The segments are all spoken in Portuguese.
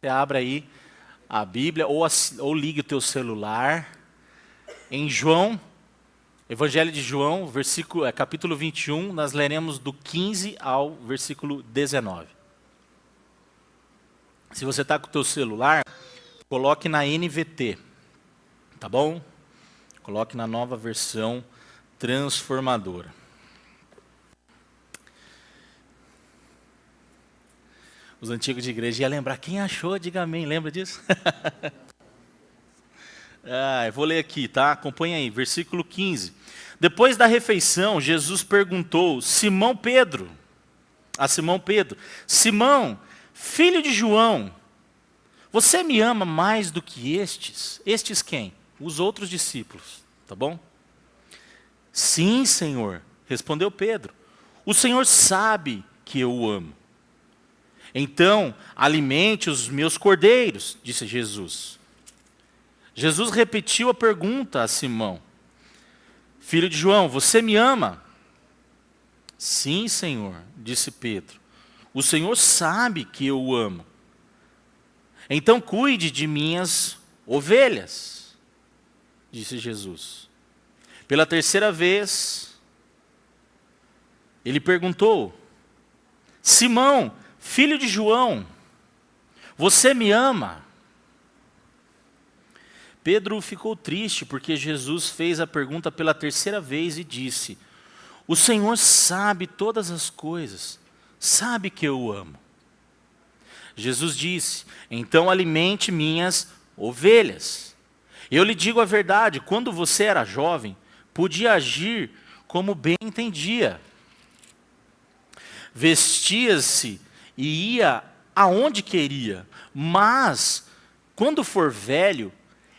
Você abre aí a Bíblia ou ligue o teu celular em João, Evangelho de João, capítulo 21, nós leremos do 15 ao versículo 19. Se você está com o teu celular, coloque na NVT, tá bom? Coloque na nova versão transformadora. Os antigos de igreja iam lembrar. Quem achou, diga amém. Lembra disso? Eu vou ler aqui, tá? Acompanha aí, versículo 15. Depois da refeição, Jesus perguntou a Simão Pedro, Simão, filho de João, você me ama mais do que estes? Estes quem? Os outros discípulos, tá bom? Sim, Senhor, respondeu Pedro. O Senhor sabe que eu o amo. Então, alimente os meus cordeiros, disse Jesus. Jesus repetiu a pergunta a Simão. Filho de João, você me ama? Sim, Senhor, disse Pedro. O Senhor sabe que eu o amo. Então cuide de minhas ovelhas, disse Jesus. Pela terceira vez, ele perguntou, Simão, filho de João, você me ama? Pedro ficou triste porque Jesus fez a pergunta pela terceira vez e disse, o Senhor sabe todas as coisas, sabe que eu o amo. Jesus disse, então alimente minhas ovelhas. Eu lhe digo a verdade, quando você era jovem, podia agir como bem entendia. Vestia-se e ia aonde queria, mas, quando for velho,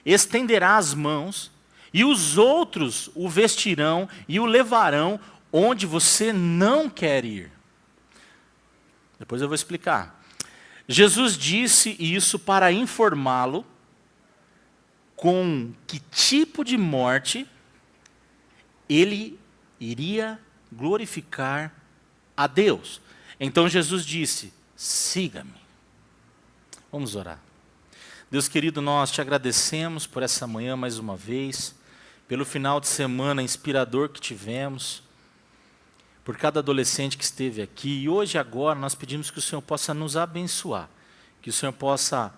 estenderá as mãos, e os outros o vestirão e o levarão onde você não quer ir. Depois eu vou explicar. Jesus disse isso para informá-lo com que tipo de morte ele iria glorificar a Deus. Então Jesus disse, siga-me. Vamos orar. Deus querido, nós te agradecemos por essa manhã mais uma vez, pelo final de semana inspirador que tivemos, por cada adolescente que esteve aqui. E hoje, agora, nós pedimos que o Senhor possa nos abençoar, que o Senhor possa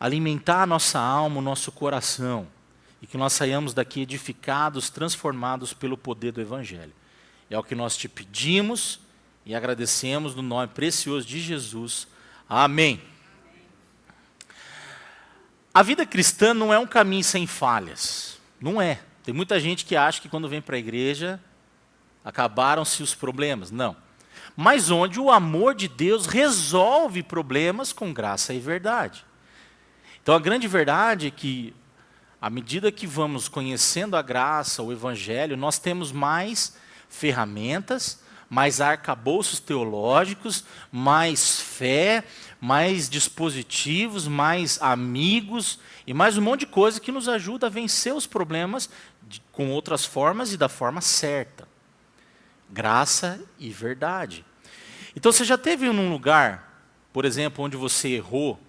alimentar a nossa alma, o nosso coração, e que nós saiamos daqui edificados, transformados pelo poder do Evangelho. É o que nós te pedimos e agradecemos no nome precioso de Jesus. Amém. A vida cristã não é um caminho sem falhas. Não é. Tem muita gente que acha que quando vem para a igreja, acabaram-se os problemas. Não. Mas onde o amor de Deus resolve problemas com graça e verdade. Então a grande verdade é que, à medida que vamos conhecendo a graça, o Evangelho, nós temos mais ferramentas, mais arcabouços teológicos, mais fé, mais dispositivos, mais amigos e mais um monte de coisa que nos ajuda a vencer os problemas com outras formas e da forma certa. Graça e verdade. Então você já esteve num lugar, por exemplo, onde você errou,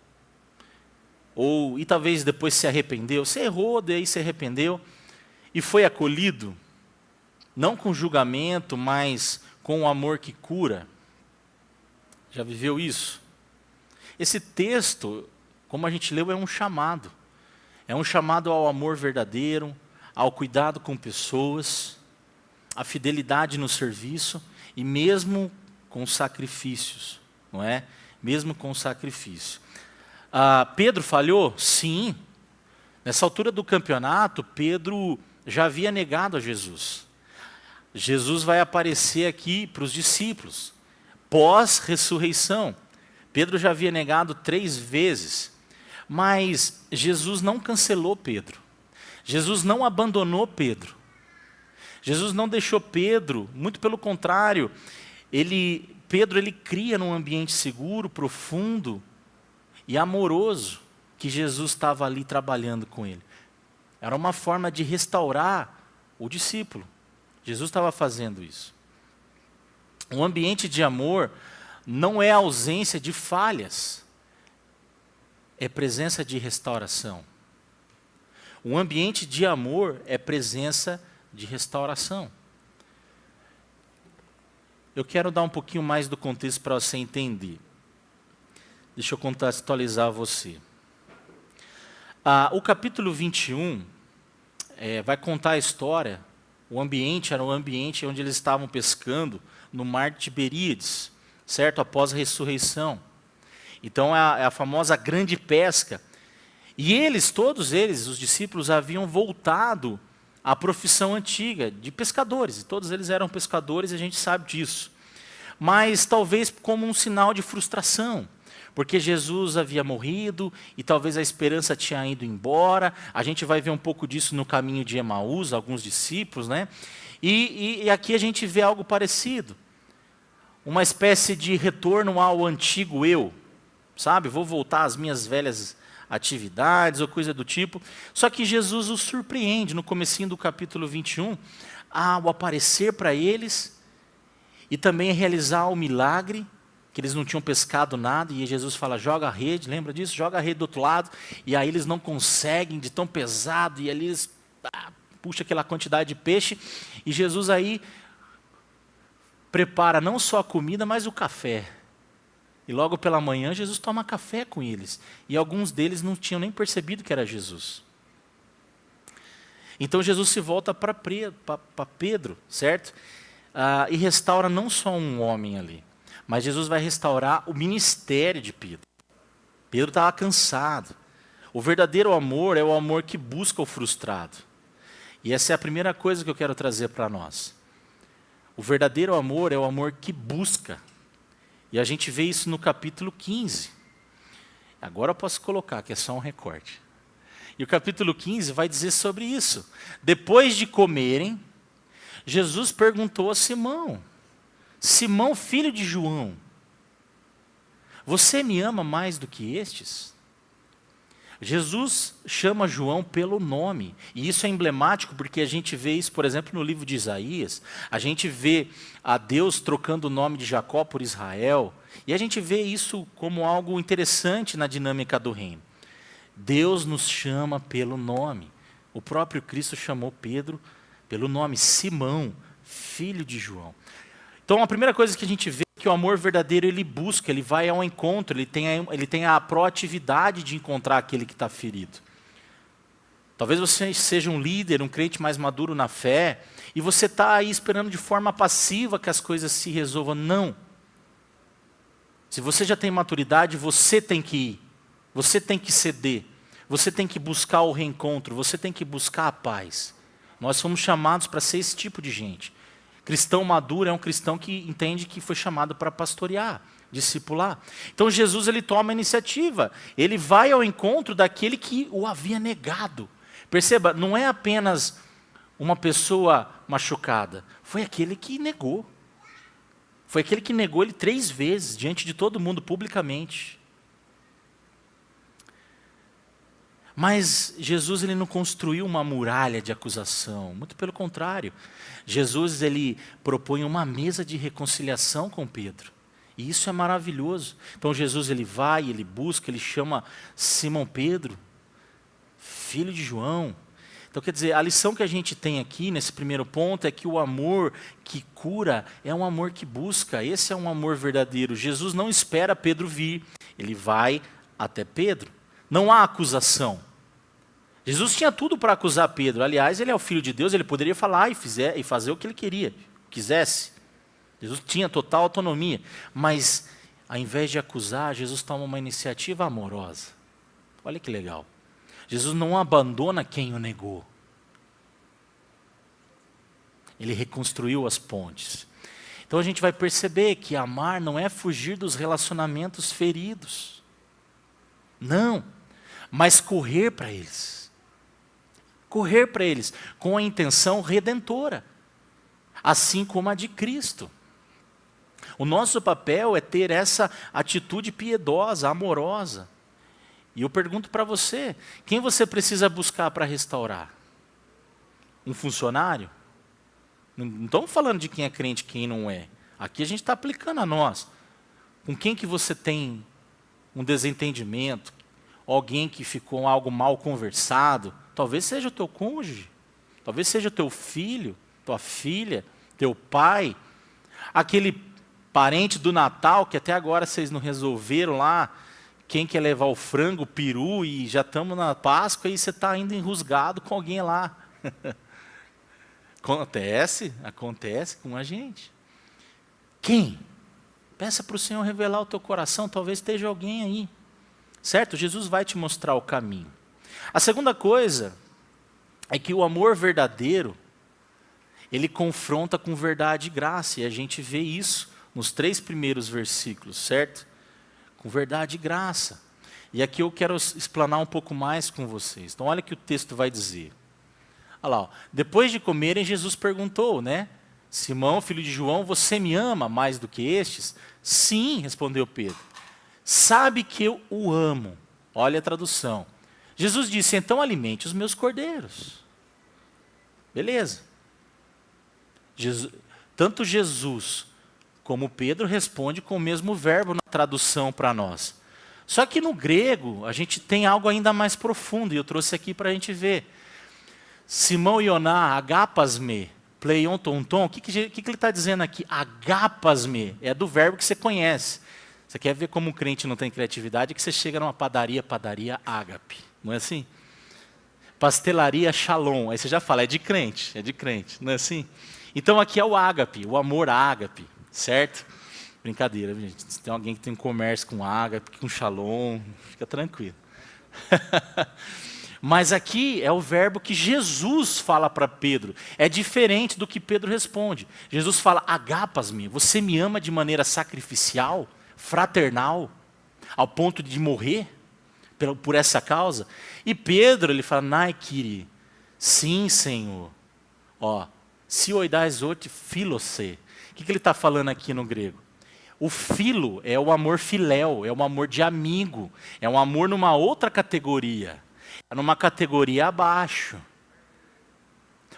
e talvez depois se arrependeu, você errou, daí se arrependeu, e foi acolhido, não com julgamento, mas com o amor que cura. Já viveu isso? Esse texto, como a gente leu, é um chamado. É um chamado ao amor verdadeiro, ao cuidado com pessoas, à fidelidade no serviço e mesmo com sacrifícios, não é? Mesmo com sacrifício. Pedro falhou? Sim. Nessa altura do campeonato, Pedro já havia negado a Jesus. Jesus vai aparecer aqui para os discípulos, pós-ressurreição. Pedro já havia negado 3 vezes, mas Jesus não cancelou Pedro. Jesus não abandonou Pedro. Jesus não deixou Pedro, muito pelo contrário, Pedro cria num ambiente seguro, profundo e amoroso, que Jesus estava ali trabalhando com ele. Era uma forma de restaurar o discípulo. Jesus estava fazendo isso. Um ambiente de amor não é a ausência de falhas, é presença de restauração. Um ambiente de amor é presença de restauração. Eu quero dar um pouquinho mais do contexto para você entender. Deixa eu contextualizar você. O capítulo 21 vai contar a história. O ambiente era um ambiente onde eles estavam pescando no mar de Tiberíades, certo? Após a ressurreição. Então é a famosa grande pesca. E todos eles, os discípulos, haviam voltado à profissão antiga de pescadores. E todos eles eram pescadores e a gente sabe disso. Mas talvez como um sinal de frustração. Porque Jesus havia morrido e talvez a esperança tinha ido embora. A gente vai ver um pouco disso no caminho de Emaús, alguns discípulos, né? E aqui a gente vê algo parecido. Uma espécie de retorno ao antigo eu. Sabe? Vou voltar às minhas velhas atividades ou coisa do tipo. Só que Jesus os surpreende no comecinho do capítulo 21 ao aparecer para eles e também realizar o milagre, que eles não tinham pescado nada, e Jesus fala, joga a rede, lembra disso? Joga a rede do outro lado, e aí eles não conseguem de tão pesado, e ali eles puxam aquela quantidade de peixe, e Jesus aí prepara não só a comida, mas o café. E logo pela manhã, Jesus toma café com eles. E alguns deles não tinham nem percebido que era Jesus. Então Jesus se volta para Pedro, certo? E restaura não só um homem ali, mas Jesus vai restaurar o ministério de Pedro. Pedro estava cansado. O verdadeiro amor é o amor que busca o frustrado. E essa é a primeira coisa que eu quero trazer para nós. O verdadeiro amor é o amor que busca. E a gente vê isso no capítulo 15. Agora eu posso colocar, que é só um recorte. E o capítulo 15 vai dizer sobre isso. Depois de comerem, Jesus perguntou a Simão, Simão, filho de João, você me ama mais do que estes? Jesus chama João pelo nome, e isso é emblemático porque a gente vê isso, por exemplo, no livro de Isaías, a gente vê a Deus trocando o nome de Jacó por Israel, e a gente vê isso como algo interessante na dinâmica do reino. Deus nos chama pelo nome. O próprio Cristo chamou Pedro pelo nome, Simão, filho de João. Então a primeira coisa que a gente vê é que o amor verdadeiro ele busca, ele vai ao encontro, ele tem a proatividade de encontrar aquele que está ferido. Talvez você seja um líder, um crente mais maduro na fé, e você está aí esperando de forma passiva que as coisas se resolvam. Não. Se você já tem maturidade, você tem que ir, você tem que ceder, você tem que buscar o reencontro, você tem que buscar a paz. Nós fomos chamados para ser esse tipo de gente. Cristão maduro é um cristão que entende que foi chamado para pastorear, discipular. Então Jesus ele toma a iniciativa, ele vai ao encontro daquele que o havia negado. Perceba, não é apenas uma pessoa machucada, foi aquele que negou. Foi aquele que negou ele 3 vezes, diante de todo mundo, publicamente. Mas Jesus ele não construiu uma muralha de acusação, muito pelo contrário. Jesus ele propõe uma mesa de reconciliação com Pedro. E isso é maravilhoso. Então Jesus ele vai, ele busca, ele chama Simão Pedro, filho de João. Então quer dizer, a lição que a gente tem aqui nesse primeiro ponto é que o amor que cura é um amor que busca. Esse é um amor verdadeiro. Jesus não espera Pedro vir, ele vai até Pedro. Não há acusação. Jesus tinha tudo para acusar Pedro. Aliás, ele é o Filho de Deus, ele poderia falar e fazer o que ele quisesse. Jesus tinha total autonomia. Mas, ao invés de acusar, Jesus toma uma iniciativa amorosa. Olha que legal. Jesus não abandona quem o negou. Ele reconstruiu as pontes. Então a gente vai perceber que amar não é fugir dos relacionamentos feridos. Não, mas correr para eles. Correr para eles com a intenção redentora, assim como a de Cristo. O nosso papel é ter essa atitude piedosa, amorosa. E eu pergunto para você, quem você precisa buscar para restaurar? Um funcionário? Não estamos falando de quem é crente e quem não é. Aqui a gente está aplicando a nós. Com quem que você tem um desentendimento? alguém que ficou algo mal conversado, talvez seja o teu cônjuge, talvez seja o teu filho, tua filha, teu pai, aquele parente do Natal que até agora vocês não resolveram lá, quem quer levar o frango, o peru, e já estamos na Páscoa e você está ainda enrusgado com alguém lá. Acontece com a gente. Quem? Peça para o Senhor revelar o teu coração, talvez esteja alguém aí. Certo? Jesus vai te mostrar o caminho. A segunda coisa é que o amor verdadeiro, ele confronta com verdade e graça, e a gente vê isso nos 3 primeiros versículos, certo? Com verdade e graça. E aqui eu quero explanar um pouco mais com vocês. Então olha o que o texto vai dizer. Olha lá, ó. Depois de comerem, Jesus perguntou, né? Simão, filho de João, você me ama mais do que estes? Sim, respondeu Pedro. Sabe que eu o amo. Olha a tradução. Jesus disse, então alimente os meus cordeiros. Beleza. Tanto Jesus como Pedro responde com o mesmo verbo na tradução para nós. Só que no grego, a gente tem algo ainda mais profundo, e eu trouxe aqui para a gente ver. Simão Ioná, agapasme, pleion tonton, o que ele está dizendo aqui? Agapasme, é do verbo que você conhece. Você quer ver como um crente não tem criatividade? É que você chega numa padaria ágape, não é assim? Pastelaria shalom, aí você já fala, é de crente, não é assim? Então aqui é o ágape, o amor ágape, certo? Brincadeira, gente. Se tem alguém que tem comércio com ágape, com shalom, fica tranquilo. Mas aqui é o verbo que Jesus fala para Pedro. É diferente do que Pedro responde. Jesus fala, agapasme, você me ama de maneira sacrificial, fraternal, ao ponto de morrer por essa causa? E Pedro, ele fala, naikiri, sim, Senhor. Ó, si oidais oti filose. O que ele está falando aqui no grego? O filo é o amor filéu, é um amor de amigo, é um amor numa outra categoria, é numa categoria abaixo.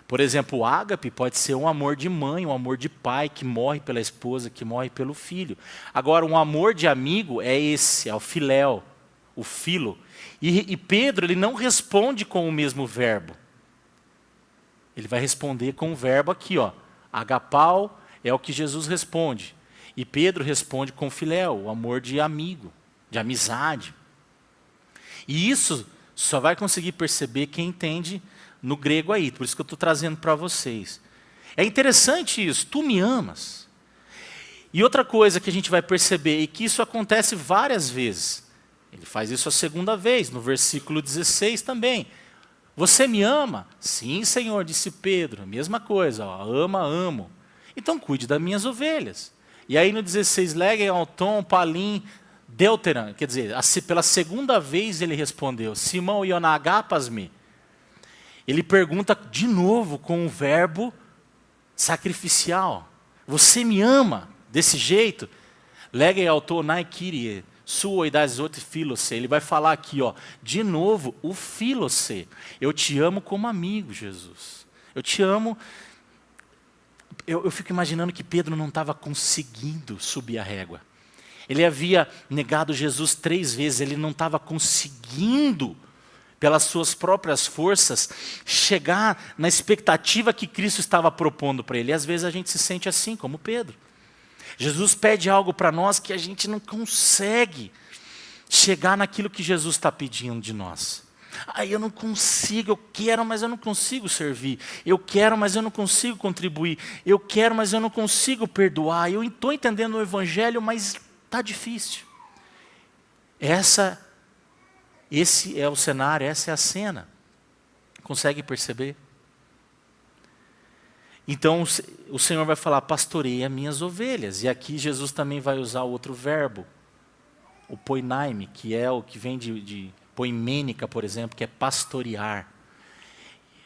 Por exemplo, o ágape pode ser um amor de mãe, um amor de pai, que morre pela esposa, que morre pelo filho. Agora, um amor de amigo é esse, é o filéu, o filo. E Pedro, ele não responde com o mesmo verbo. Ele vai responder com o verbo aqui, ó. Agapau é o que Jesus responde. E Pedro responde com filéu, o amor de amigo, de amizade. E isso só vai conseguir perceber quem entende no grego aí, por isso que eu estou trazendo para vocês. É interessante isso, tu me amas. E outra coisa que a gente vai perceber, e que isso acontece várias vezes, ele faz isso a segunda vez, no versículo 16 também. Você me ama? Sim, Senhor, disse Pedro. Mesma coisa, ó, ama, amo. Então cuide das minhas ovelhas. E aí no 16, leguem ao tom, palim, deuteran, quer dizer, pela segunda vez ele respondeu, Simão ionagapasme. Ele pergunta de novo com o verbo sacrificial. Você me ama desse jeito? Leguem ao tom, naikirie, suoidais outro filose. Ele vai falar aqui, ó, de novo, o filose. Eu te amo como amigo, Jesus. Eu te amo. Eu fico imaginando que Pedro não estava conseguindo subir a régua. Ele havia negado Jesus 3 vezes, ele não estava conseguindo, pelas suas próprias forças, chegar na expectativa que Cristo estava propondo para ele. E às vezes a gente se sente assim, como Pedro. Jesus pede algo para nós que a gente não consegue chegar naquilo que Jesus está pedindo de nós. Eu não consigo, eu quero, mas eu não consigo servir. Eu quero, mas eu não consigo contribuir. Eu quero, mas eu não consigo perdoar. Eu estou entendendo o Evangelho, mas está difícil. Esse é o cenário, essa é a cena. Consegue perceber? Então o Senhor vai falar, pastoreia minhas ovelhas. E aqui Jesus também vai usar outro verbo, o poinaime, que é o que vem de poimênica, por exemplo, que é pastorear.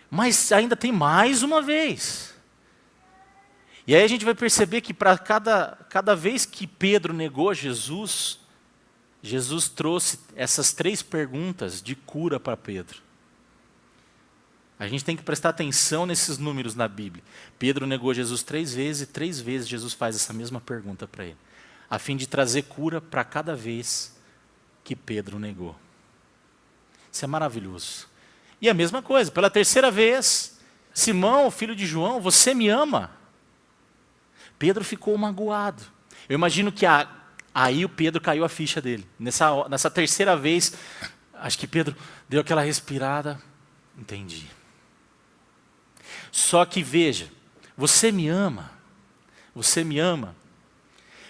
Mas ainda tem mais uma vez. E aí a gente vai perceber que para cada vez que Pedro negou Jesus, Jesus trouxe essas 3 perguntas de cura para Pedro. A gente tem que prestar atenção nesses números na Bíblia. Pedro negou Jesus 3 vezes e 3 vezes Jesus faz essa mesma pergunta para ele, a fim de trazer cura para cada vez que Pedro negou. Isso é maravilhoso. E a mesma coisa, pela terceira vez, Simão, filho de João, você me ama? Pedro ficou magoado. Eu imagino que aí o Pedro caiu a ficha dele. Nessa terceira vez, acho que Pedro deu aquela respirada. Entendi. Só que veja, você me ama? Você me ama?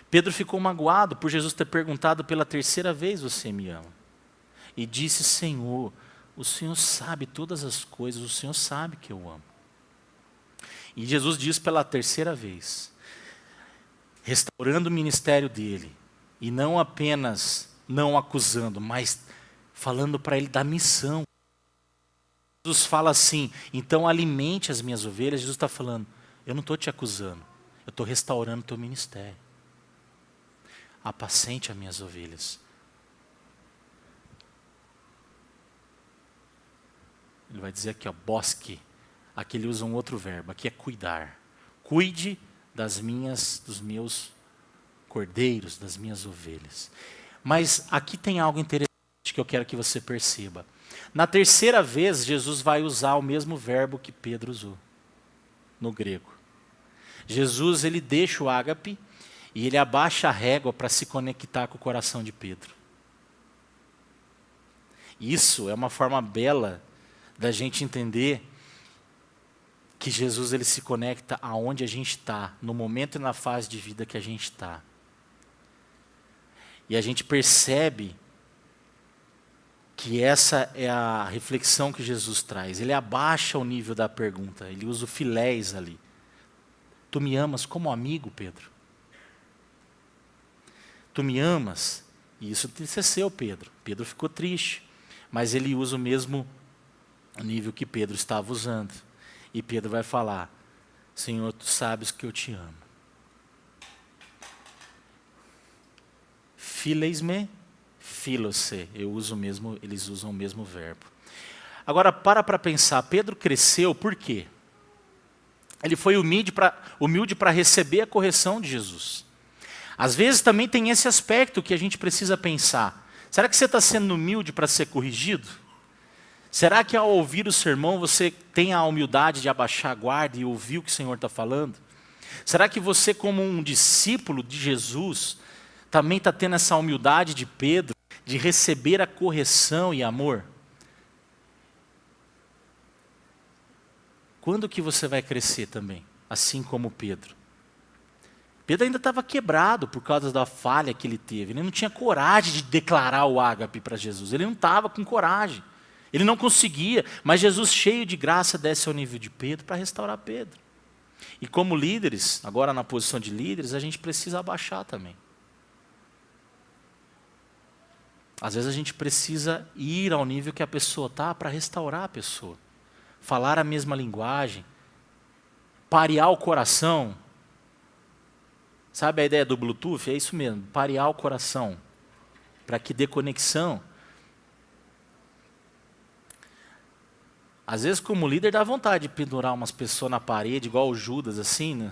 Pedro ficou magoado por Jesus ter perguntado pela terceira vez, você me ama? E disse, Senhor, o Senhor sabe todas as coisas, o Senhor sabe que eu amo. E Jesus diz pela terceira vez, restaurando o ministério dele, e não apenas não acusando, mas falando para ele da missão. Jesus fala assim, então alimente as minhas ovelhas. Jesus está falando, eu não estou te acusando, eu estou restaurando o teu ministério. Apacente as minhas ovelhas. Ele vai dizer aqui, bosque. Aqui ele usa um outro verbo, aqui é cuidar. Cuide dos meus cordeiros, das minhas ovelhas. Mas aqui tem algo interessante que eu quero que você perceba. Na terceira vez, Jesus vai usar o mesmo verbo que Pedro usou, no grego. Jesus, ele deixa o ágape e ele abaixa a régua para se conectar com o coração de Pedro. Isso é uma forma bela da gente entender que Jesus ele se conecta aonde a gente está, no momento e na fase de vida que a gente está. E a gente percebe que essa é a reflexão que Jesus traz. Ele abaixa o nível da pergunta, ele usa o filés ali. Tu me amas como amigo, Pedro? Tu me amas? E isso entristeceu Pedro. Pedro ficou triste, mas ele usa o mesmo nível que Pedro estava usando. E Pedro vai falar, Senhor, tu sabes que eu te amo. Fileis-me, filose. Eles usam o mesmo verbo. Agora, para pensar, Pedro cresceu por quê? Ele foi humilde para receber a correção de Jesus. Às vezes também tem esse aspecto que a gente precisa pensar. Será que você está sendo humilde para ser corrigido? Será que ao ouvir o sermão você tem a humildade de abaixar a guarda e ouvir o que o Senhor está falando? Será que você, como um discípulo de Jesus, também está tendo essa humildade de Pedro, de receber a correção e amor? Quando que você vai crescer também, assim como Pedro? Pedro ainda estava quebrado por causa da falha que ele teve. Ele não tinha coragem de declarar o ágape para Jesus. Ele não estava com coragem. Ele não conseguia, mas Jesus, cheio de graça, desce ao nível de Pedro para restaurar Pedro. E como líderes, agora na posição de líderes, a gente precisa abaixar também. Às vezes a gente precisa ir ao nível que a pessoa está para restaurar a pessoa. Falar a mesma linguagem, parear o coração. Sabe a ideia do Bluetooth? É isso mesmo, parear o coração, para que dê conexão. Às vezes, como líder, dá vontade de pendurar umas pessoas na parede, igual o Judas, assim, né?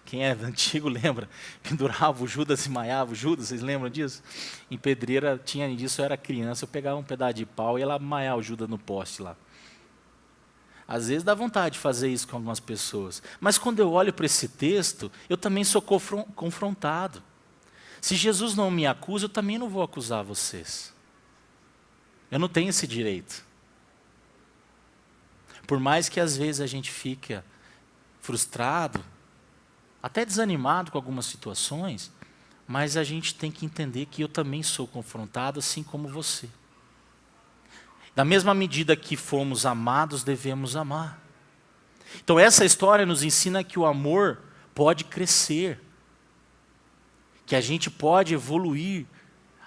Quem é antigo lembra, pendurava o Judas e maiava o Judas, vocês lembram disso? Em pedreira tinha disso, eu era criança, eu pegava um pedaço de pau e ela maiava o Judas no poste lá. Às vezes dá vontade de fazer isso com algumas pessoas. Mas quando eu olho para esse texto, eu também sou confrontado. Se Jesus não me acusa, eu também não vou acusar vocês. Eu não tenho esse direito. Por mais que às vezes a gente fique frustrado, até desanimado com algumas situações, mas a gente tem que entender que eu também sou confrontado, assim como você. Da mesma medida que fomos amados, devemos amar. Então essa história nos ensina que o amor pode crescer, que a gente pode evoluir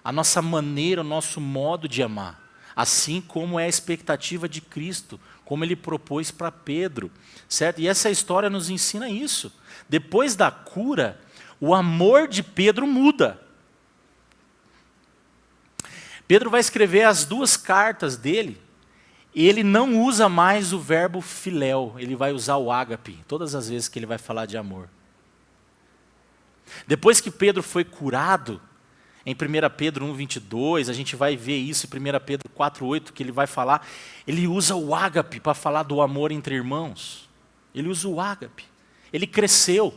a nossa maneira, o nosso modo de amar, assim como é a expectativa de Cristo, como ele propôs para Pedro, certo? E essa história nos ensina isso. Depois da cura, o amor de Pedro muda. Pedro vai escrever as duas cartas dele, e ele não usa mais o verbo filéu, ele vai usar o ágape, todas as vezes que ele vai falar de amor. Depois que Pedro foi curado, em 1 Pedro 1,22, a gente vai ver isso em 1 Pedro 4,8, que ele vai falar, ele usa o ágape para falar do amor entre irmãos. Ele usa o ágape. Ele cresceu,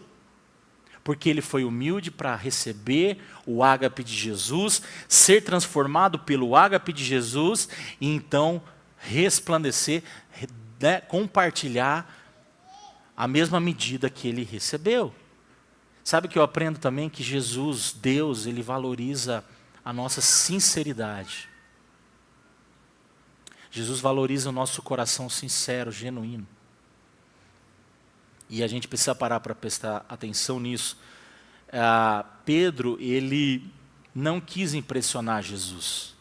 porque ele foi humilde para receber o ágape de Jesus, ser transformado pelo ágape de Jesus, e então resplandecer, né, compartilhar a mesma medida que ele recebeu. Sabe que eu aprendo também que Jesus, Deus, ele valoriza a nossa sinceridade. Jesus valoriza o nosso coração sincero, genuíno. E a gente precisa parar para prestar atenção nisso. Pedro, ele não quis impressionar Jesus.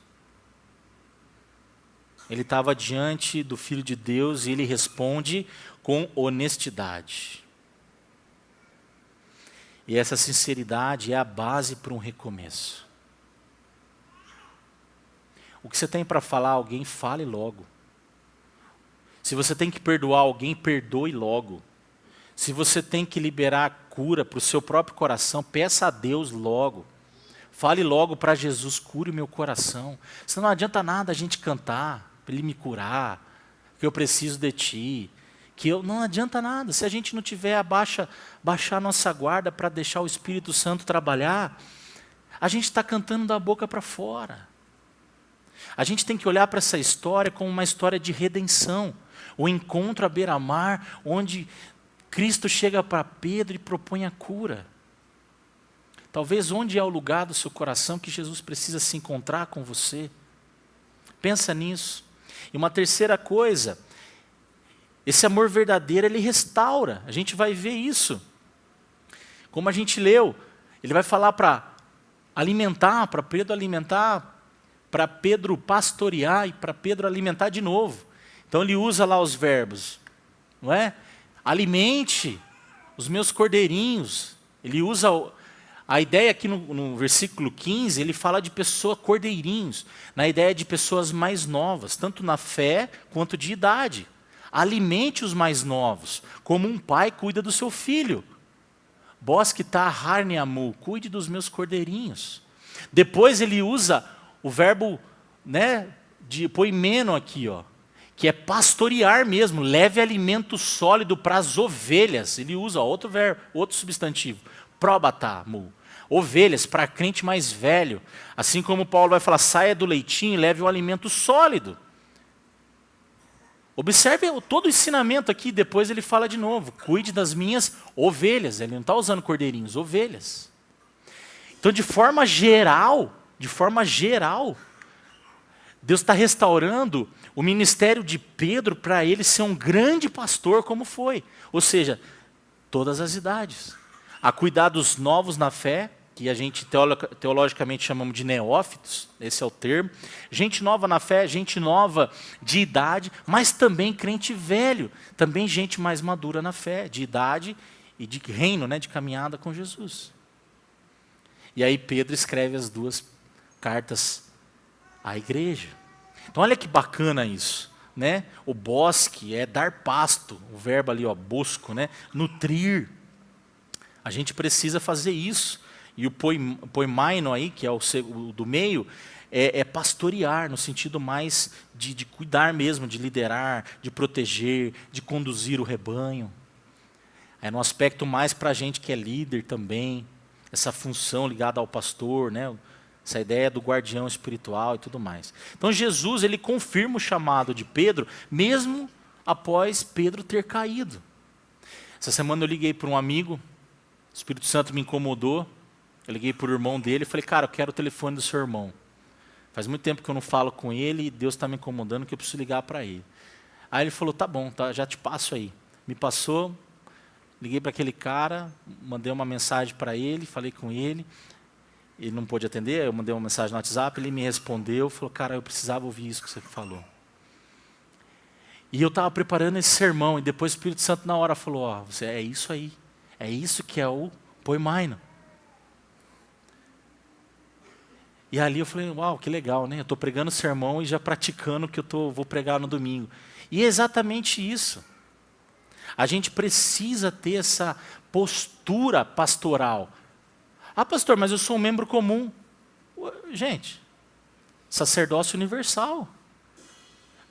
Ele estava diante do Filho de Deus e ele responde com honestidade. E essa sinceridade é a base para um recomeço. O que você tem para falar a alguém, fale logo. Se você tem que perdoar alguém, perdoe logo. Se você tem que liberar a cura para o seu próprio coração, peça a Deus logo. Fale logo para Jesus, cure o meu coração. Senão não adianta nada a gente cantar, para Ele me curar, que eu preciso de Ti. Não adianta nada, se a gente não tiver baixar nossa guarda para deixar o Espírito Santo trabalhar, a gente está cantando da boca para fora. A gente tem que olhar para essa história como uma história de redenção, o encontro à beira-mar, onde Cristo chega para Pedro e propõe a cura. Talvez onde é o lugar do seu coração que Jesus precisa se encontrar com você. Pensa nisso. E uma terceira coisa, esse amor verdadeiro, ele restaura. A gente vai ver isso. Como a gente leu, ele vai falar para alimentar, para Pedro alimentar, para Pedro pastorear e para Pedro alimentar de novo. Então ele usa lá os verbos, não é? Alimente os meus cordeirinhos. Ele usa a ideia aqui no versículo 15, ele fala de cordeirinhos, na ideia de pessoas mais novas, tanto na fé quanto de idade. Alimente os mais novos, como um pai cuida do seu filho. Bosque tá harneamu, cuide dos meus cordeirinhos. Depois ele usa o verbo, né, de poimeno aqui, ó, que é pastorear mesmo, leve alimento sólido para as ovelhas. Ele usa outro verbo, outro substantivo, probatamu. Ovelhas, para crente mais velho. Assim como Paulo vai falar, saia do leitinho e leve o alimento sólido. Observe todo o ensinamento aqui, depois ele fala de novo, cuide das minhas ovelhas. Ele não está usando cordeirinhos, ovelhas. Então, de forma geral, Deus está restaurando o ministério de Pedro para ele ser um grande pastor como foi. Ou seja, todas as idades. A cuidar dos novos na fé, que a gente teologicamente chamamos de neófitos, esse é o termo. Gente nova na fé, gente nova de idade, mas também crente velho, também gente mais madura na fé, de idade e de reino, né, de caminhada com Jesus. E aí Pedro escreve as duas cartas à igreja. Então olha que bacana isso, né? O bosque é dar pasto, o verbo ali, ó, bosco, né? Nutrir. A gente precisa fazer isso. E o poimaino aí, que é o do meio, é pastorear, no sentido mais de cuidar mesmo, de liderar, de proteger, de conduzir o rebanho. É no aspecto mais para a gente que é líder também, essa função ligada ao pastor, né? Essa ideia do guardião espiritual e tudo mais. Então Jesus, ele confirma o chamado de Pedro, mesmo após Pedro ter caído. Essa semana eu liguei para um amigo, o Espírito Santo me incomodou, eu liguei para o irmão dele e falei, cara, eu quero o telefone do seu irmão. Faz muito tempo que eu não falo com ele e Deus está me incomodando que eu preciso ligar para ele. Aí ele falou, tá bom, tá, já te passo aí. Me passou, liguei para aquele cara, mandei uma mensagem para ele, falei com ele. Ele não pôde atender, eu mandei uma mensagem no WhatsApp, ele me respondeu, falou, cara, eu precisava ouvir isso que você falou. E eu estava preparando esse sermão, e depois o Espírito Santo na hora falou, ó, é isso aí, é isso que é o poimaino. E ali eu falei, uau, que legal, né? Eu estou pregando o sermão e já praticando o que eu vou pregar no domingo. E é exatamente isso. A gente precisa ter essa postura pastoral. Ah, pastor, mas eu sou um membro comum. Gente, sacerdócio universal.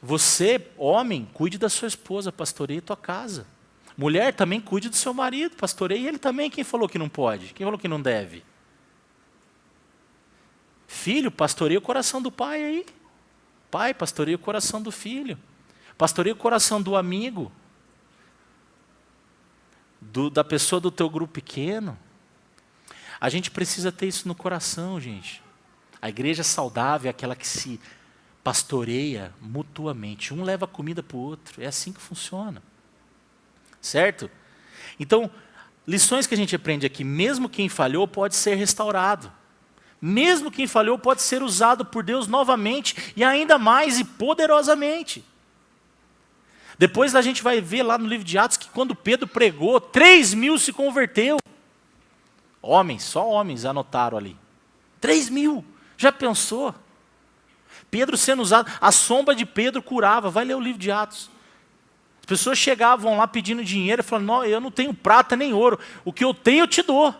Você, homem, cuide da sua esposa, pastoreie tua casa. Mulher, também cuide do seu marido, pastoreie ele também. Quem falou que não pode? Quem falou que não deve? Filho, pastoreie o coração do pai aí. Pai, pastoreie o coração do filho. Pastoreie o coração do amigo. Da pessoa do teu grupo pequeno. A gente precisa ter isso no coração, gente. A igreja saudável é aquela que se pastoreia mutuamente. Um leva comida para o outro. É assim que funciona. Certo? Então, lições que a gente aprende aqui. Mesmo quem falhou pode ser restaurado. Mesmo quem falhou pode ser usado por Deus novamente e ainda mais e poderosamente. Depois a gente vai ver lá no livro de Atos que quando Pedro pregou, 3.000 se converteu. Homens, só homens anotaram ali. 3.000, já pensou? Pedro sendo usado, a sombra de Pedro curava, vai ler o livro de Atos. As pessoas chegavam lá pedindo dinheiro e falavam, não, eu não tenho prata nem ouro, o que eu tenho eu te dou.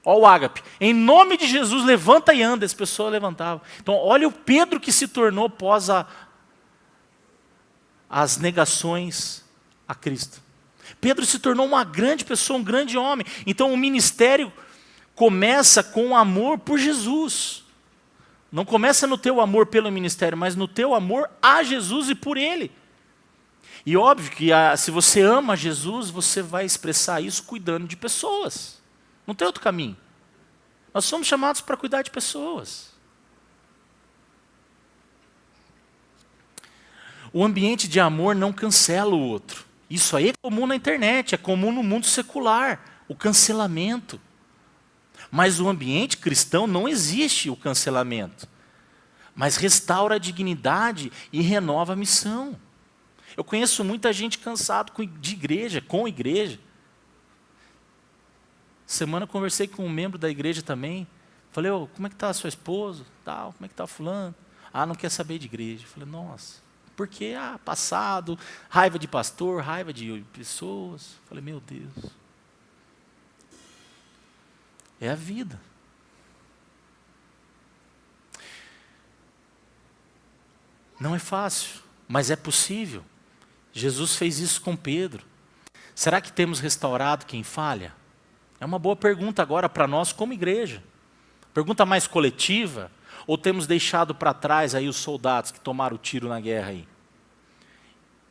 Ó o ágape, em nome de Jesus levanta e anda, as pessoas levantavam. Então olha o Pedro que se tornou após as negações a Cristo. Pedro se tornou uma grande pessoa, um grande homem. Então o ministério começa com o amor por Jesus. Não começa no teu amor pelo ministério, mas no teu amor a Jesus e por Ele. E óbvio que se você ama Jesus, você vai expressar isso cuidando de pessoas. Não tem outro caminho. Nós somos chamados para cuidar de pessoas. O ambiente de amor não cancela o outro. Isso aí é comum na internet, é comum no mundo secular, o cancelamento. Mas o ambiente cristão não existe o cancelamento. Mas restaura a dignidade e renova a missão. Eu conheço muita gente cansado de igreja, com igreja. Semana eu conversei com um membro da igreja também. Falei, como é que está a sua esposa? Tal, como é que está fulano? Não quer saber de igreja. Falei, nossa, por quê? Passado, raiva de pastor, raiva de pessoas. Falei, meu Deus. É a vida. Não é fácil, mas é possível. Jesus fez isso com Pedro. Será que temos restaurado quem falha? É uma boa pergunta agora para nós como igreja. Pergunta mais coletiva, ou temos deixado para trás aí os soldados que tomaram o tiro na guerra aí?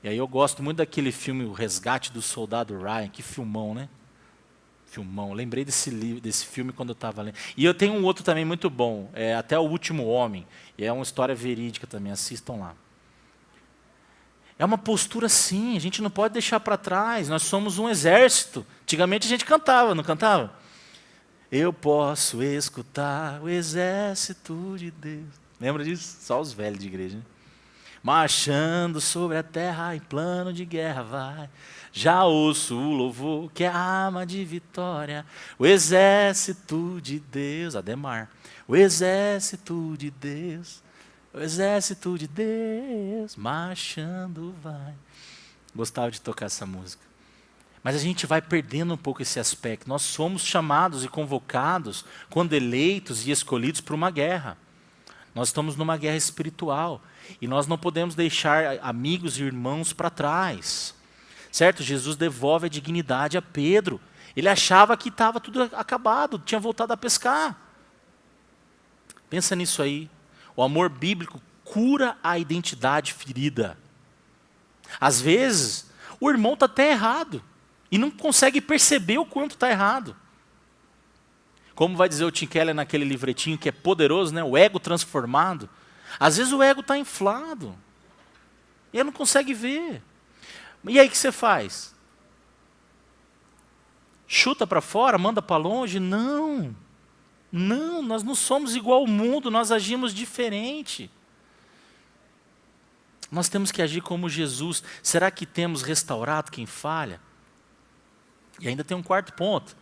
E aí eu gosto muito daquele filme O Resgate do Soldado Ryan, que filmão, né? Filmão, lembrei desse filme quando eu estava lendo. E eu tenho um outro também muito bom, Até o Último Homem, e é uma história verídica também, assistam lá. É uma postura sim, a gente não pode deixar para trás, nós somos um exército. Antigamente a gente cantava, não cantava? Eu posso escutar o exército de Deus. Lembra disso? Só os velhos de igreja, né? Marchando sobre a terra em plano de guerra vai. Já ouço o louvor que é a arma de vitória. O exército de Deus, Ademar. O exército de Deus. O exército de Deus marchando vai. Gostava de tocar essa música. Mas a gente vai perdendo um pouco esse aspecto. Nós somos chamados e convocados, quando eleitos e escolhidos para uma guerra. Nós estamos numa guerra espiritual. E nós não podemos deixar amigos e irmãos para trás. Certo? Jesus devolve a dignidade a Pedro. Ele achava que estava tudo acabado, tinha voltado a pescar. Pensa nisso aí. O amor bíblico cura a identidade ferida. Às vezes, o irmão está até errado e não consegue perceber o quanto está errado. Como vai dizer o Tim Keller naquele livretinho que é poderoso, né? O ego transformado. Às vezes o ego está inflado e ele não consegue ver. E aí o que você faz? Chuta para fora, manda para longe? Não. Não, nós não somos igual ao mundo, nós agimos diferente. Nós temos que agir como Jesus. Será que temos restaurado quem falha? E ainda tem um quarto ponto.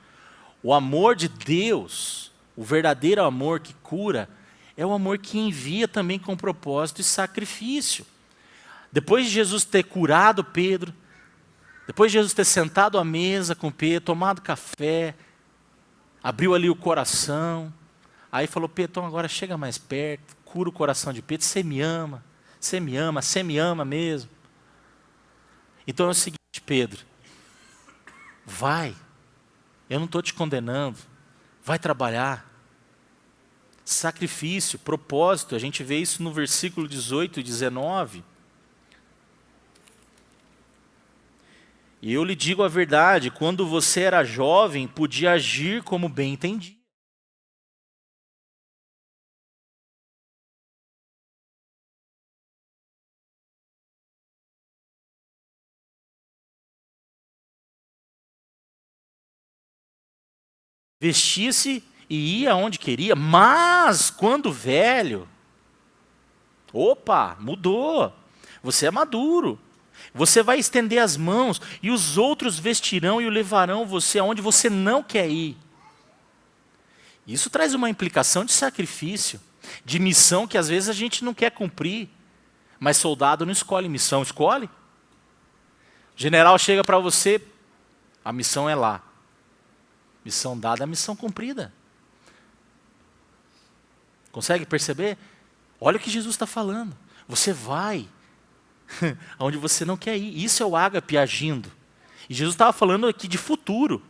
O amor de Deus, o verdadeiro amor que cura, é o amor que envia também com propósito e sacrifício. Depois de Jesus ter curado Pedro, depois de Jesus ter sentado à mesa com Pedro, tomado café, abriu ali o coração, Aí falou, Pedro, então agora chega mais perto, cura o coração de Pedro, você me ama, você me ama mesmo. Então é o seguinte, Pedro, vai, eu não estou te condenando, vai trabalhar. Sacrifício, propósito, a gente vê isso no versículo 18 e 19. E eu lhe digo a verdade, quando você era jovem, podia agir como bem entendia. Vestia-se e ia aonde queria, mas quando velho, opa, mudou, você é maduro. Você vai estender as mãos e os outros vestirão e o levarão você aonde você não quer ir. Isso traz uma implicação de sacrifício, de missão que às vezes a gente não quer cumprir. Mas soldado não escolhe missão, escolhe. General chega para você, a missão é lá. Missão dada, a missão cumprida. Consegue perceber? Olha o que Jesus está falando. Você vai aonde você não quer ir. Isso é o ágape agindo. E Jesus estava falando aqui de futuro,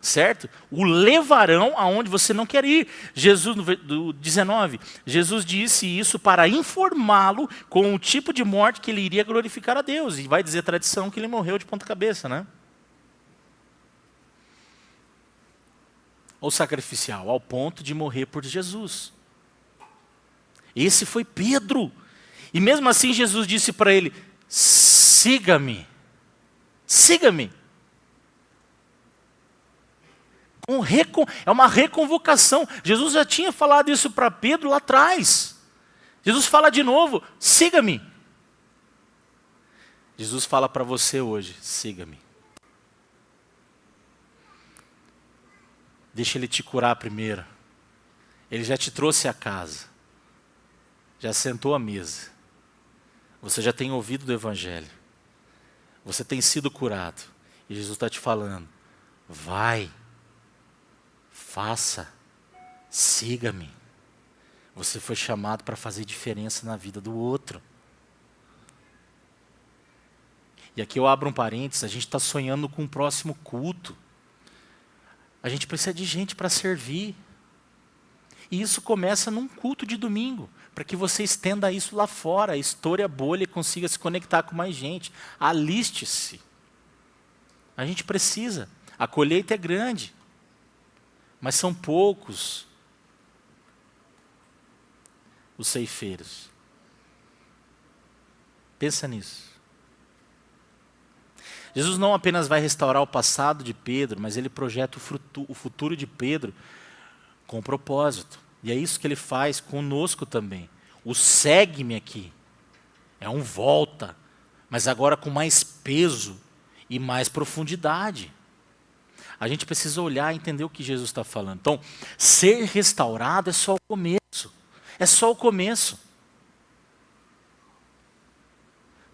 certo? O levarão aonde você não quer ir. Jesus, no 19, Jesus disse isso para informá-lo com o tipo de morte que ele iria glorificar a Deus. E vai dizer a tradição que ele morreu de ponta cabeça, né? Ou sacrificial, ao ponto de morrer por Jesus. Esse foi Pedro. E mesmo assim Jesus disse para ele, siga-me, siga-me. É uma reconvocação. Jesus já tinha falado isso para Pedro lá atrás. Jesus fala de novo, siga-me. Jesus fala para você hoje, siga-me. Deixa ele te curar primeiro. Ele já te trouxe à casa. Já sentou à mesa. Você já tem ouvido do Evangelho. Você tem sido curado. E Jesus está te falando, vai, faça, siga-me. Você foi chamado para fazer diferença na vida do outro. E aqui eu abro um parênteses, a gente está sonhando com o próximo culto. A gente precisa de gente para servir. E isso começa num culto de domingo, para que você estenda isso lá fora, estoure a bolha e consiga se conectar com mais gente. Aliste-se. A gente precisa. A colheita é grande, mas são poucos os ceifeiros. Pensa nisso. Jesus não apenas vai restaurar o passado de Pedro, mas ele projeta o futuro de Pedro com propósito. E é isso que ele faz conosco também. O segue-me aqui é um volta, mas agora com mais peso e mais profundidade. A gente precisa olhar e entender o que Jesus está falando. Então, ser restaurado é só o começo. É só o começo.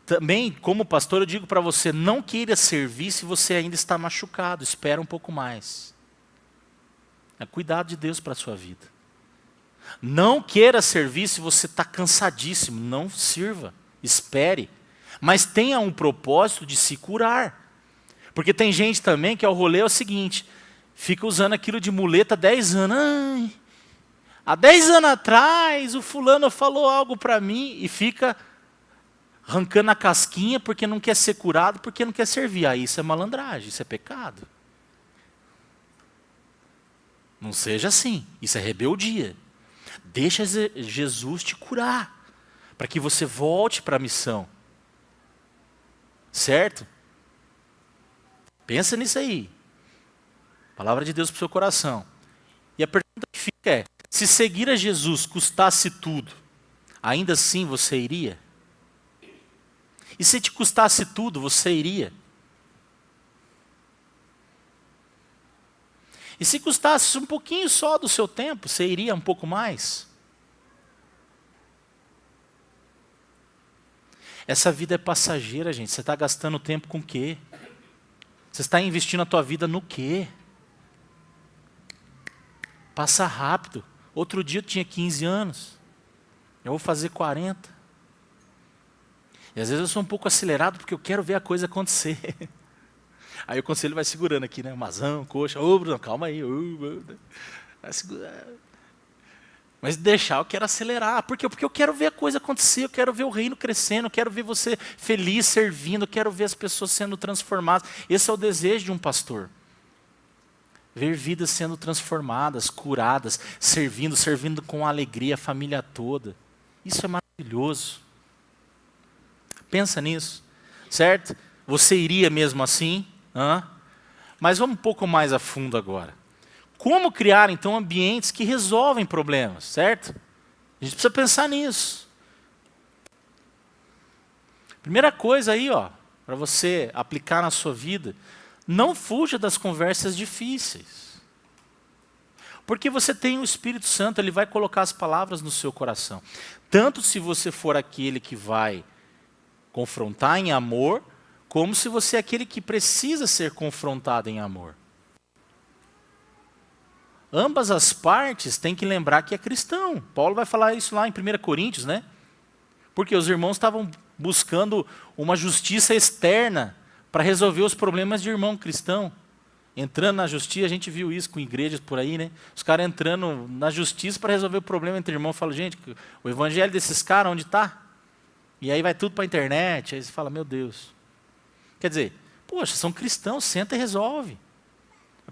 Também, como pastor, eu digo para você, não queira servir se você ainda está machucado. Espera um pouco mais. É cuidado de Deus para a sua vida. Não queira servir se você está cansadíssimo. Não sirva. Espere. Mas tenha um propósito de se curar. Porque tem gente também que o rolê é o seguinte, fica usando aquilo de muleta há 10 anos. Ai, há 10 anos atrás o fulano falou algo para mim e fica arrancando a casquinha porque não quer ser curado, porque não quer servir. Aí isso é malandragem, isso é pecado. Não seja assim, isso é rebeldia. Deixa Jesus te curar, para que você volte para a missão. Certo? Pensa nisso aí. Palavra de Deus para o seu coração. E a pergunta que fica é, se seguir a Jesus custasse tudo, ainda assim você iria? E se te custasse tudo, você iria? E se custasse um pouquinho só do seu tempo, você iria um pouco mais? Essa vida é passageira, gente. Você está gastando tempo com o quê? Você está investindo a tua vida no quê? Passa rápido. Outro dia eu tinha 15 anos. Eu vou fazer 40. E às vezes eu sou um pouco acelerado porque eu quero ver a coisa acontecer. Aí o conselho vai segurando aqui, né? Mazão, coxa. Ô, Bruno, calma aí. Vai segurar. Mas deixar, eu quero acelerar. Por quê? Porque eu quero ver a coisa acontecer, eu quero ver o reino crescendo, eu quero ver você feliz, servindo, eu quero ver as pessoas sendo transformadas. Esse é o desejo de um pastor. Ver vidas sendo transformadas, curadas, servindo com alegria a família toda. Isso é maravilhoso. Pensa nisso, certo? Você iria mesmo assim? Mas vamos um pouco mais a fundo agora. Como criar, então, ambientes que resolvem problemas, certo? A gente precisa pensar nisso. Primeira coisa aí, para você aplicar na sua vida, não fuja das conversas difíceis. Porque você tem o Espírito Santo, ele vai colocar as palavras no seu coração. Tanto se você for aquele que vai confrontar em amor, como se você é aquele que precisa ser confrontado em amor. Ambas as partes têm que lembrar que é cristão. Paulo vai falar isso lá em 1 Coríntios, né? Porque os irmãos estavam buscando uma justiça externa para resolver os problemas de irmão cristão. Entrando na justiça, a gente viu isso com igrejas por aí, né? Os caras entrando na justiça para resolver o problema entre irmãos. Fala, gente, o evangelho desses caras, onde está? E aí vai tudo para a internet. Aí você fala, meu Deus. Quer dizer, poxa, são cristãos, senta e resolve.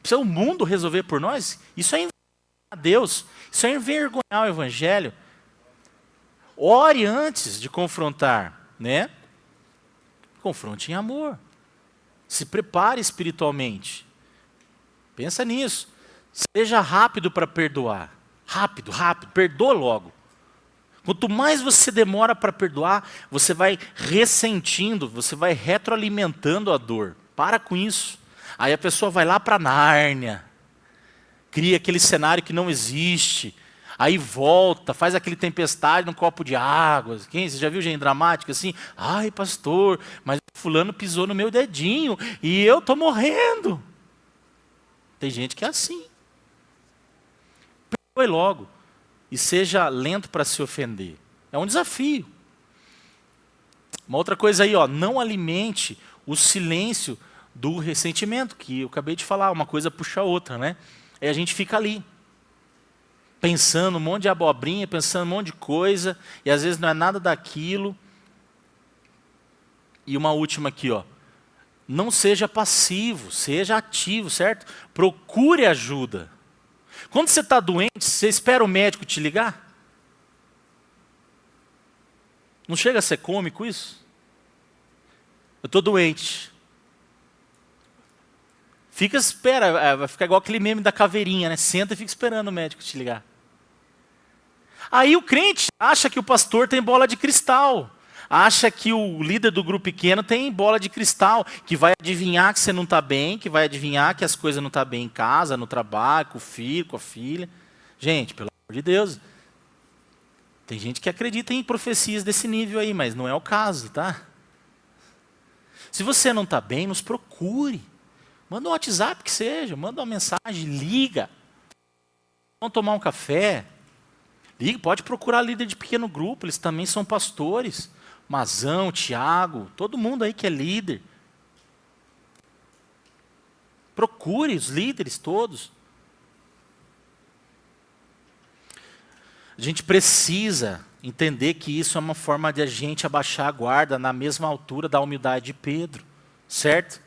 Precisa o mundo resolver por nós? Isso é envergonhar a Deus. Isso é envergonhar o evangelho. Ore antes de confrontar, né? Confronte em amor. Se prepare espiritualmente. Pensa nisso. Seja rápido para perdoar. Rápido, perdoa logo. Quanto mais você demora para perdoar, você vai ressentindo, você vai retroalimentando a dor. Para com isso. Aí a pessoa vai lá para Nárnia, cria aquele cenário que não existe, aí volta, faz aquele tempestade num copo de água. Você já viu gente dramática assim? Ai, pastor, mas fulano pisou no meu dedinho e eu estou morrendo. Tem gente que é assim. Perdoe logo e seja lento para se ofender. É um desafio. Uma outra coisa aí, não alimente o silêncio do ressentimento, que eu acabei de falar, uma coisa puxa a outra, né? Aí a gente fica ali, pensando um monte de abobrinha, pensando um monte de coisa, e às vezes não é nada daquilo. E uma última aqui, não seja passivo, seja ativo, certo? Procure ajuda. Quando você está doente, você espera o médico te ligar? Não chega a ser cômico isso? Eu estou doente. Espera, vai ficar igual aquele meme da caveirinha, né? Senta e fica esperando o médico te ligar. Aí o crente acha que o pastor tem bola de cristal. Acha que o líder do grupo pequeno tem bola de cristal, que vai adivinhar que você não está bem, que vai adivinhar que as coisas não estão bem em casa, no trabalho, com o filho, com a filha. Gente, pelo amor de Deus. Tem gente que acredita em profecias desse nível aí, mas não é o caso, tá? Se você não está bem, nos procure. Manda um WhatsApp que seja, manda uma mensagem, liga. Vamos tomar um café. Liga, pode procurar líder de pequeno grupo, eles também são pastores. Mazão, Tiago, todo mundo aí que é líder. Procure os líderes todos. A gente precisa entender que isso é uma forma de a gente abaixar a guarda na mesma altura da humildade de Pedro, certo?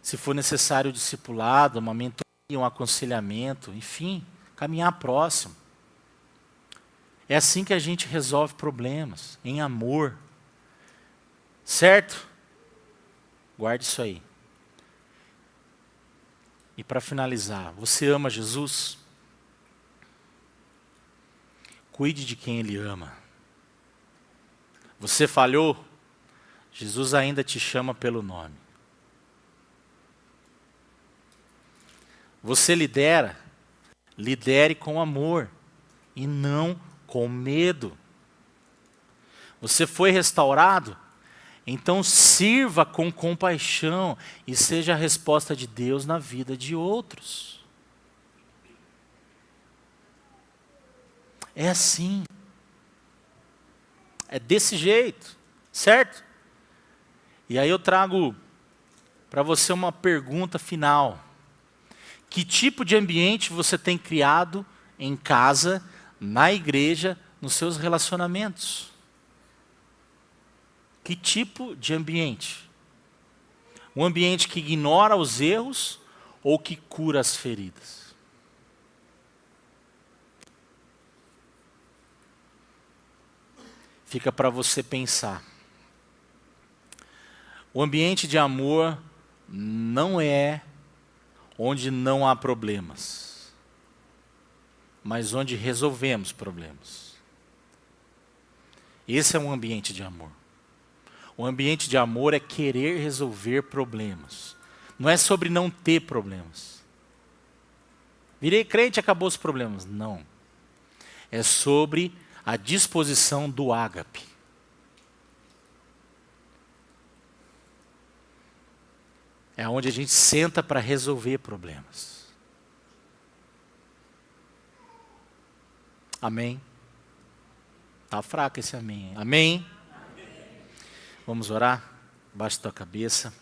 Se for necessário discipulado, uma mentoria, um aconselhamento, enfim, caminhar próximo. É assim que a gente resolve problemas, em amor. Certo? Guarde isso aí. E para finalizar, você ama Jesus? Cuide de quem Ele ama. Você falhou? Jesus ainda te chama pelo nome. Você lidera? Lidere com amor e não com medo. Você foi restaurado? Então sirva com compaixão e seja a resposta de Deus na vida de outros. É assim. É desse jeito, certo? E aí eu trago para você uma pergunta final. Que tipo de ambiente você tem criado em casa, na igreja, nos seus relacionamentos? Que tipo de ambiente? Um ambiente que ignora os erros ou que cura as feridas? Fica para você pensar. O ambiente de amor não é onde não há problemas, mas onde resolvemos problemas. Esse é um ambiente de amor. O ambiente de amor é querer resolver problemas. Não é sobre não ter problemas. Virei crente e acabou os problemas. Não. É sobre a disposição do ágape. É onde a gente senta para resolver problemas. Amém? Está fraco esse amém. Amém? Vamos orar? Baixa tua cabeça.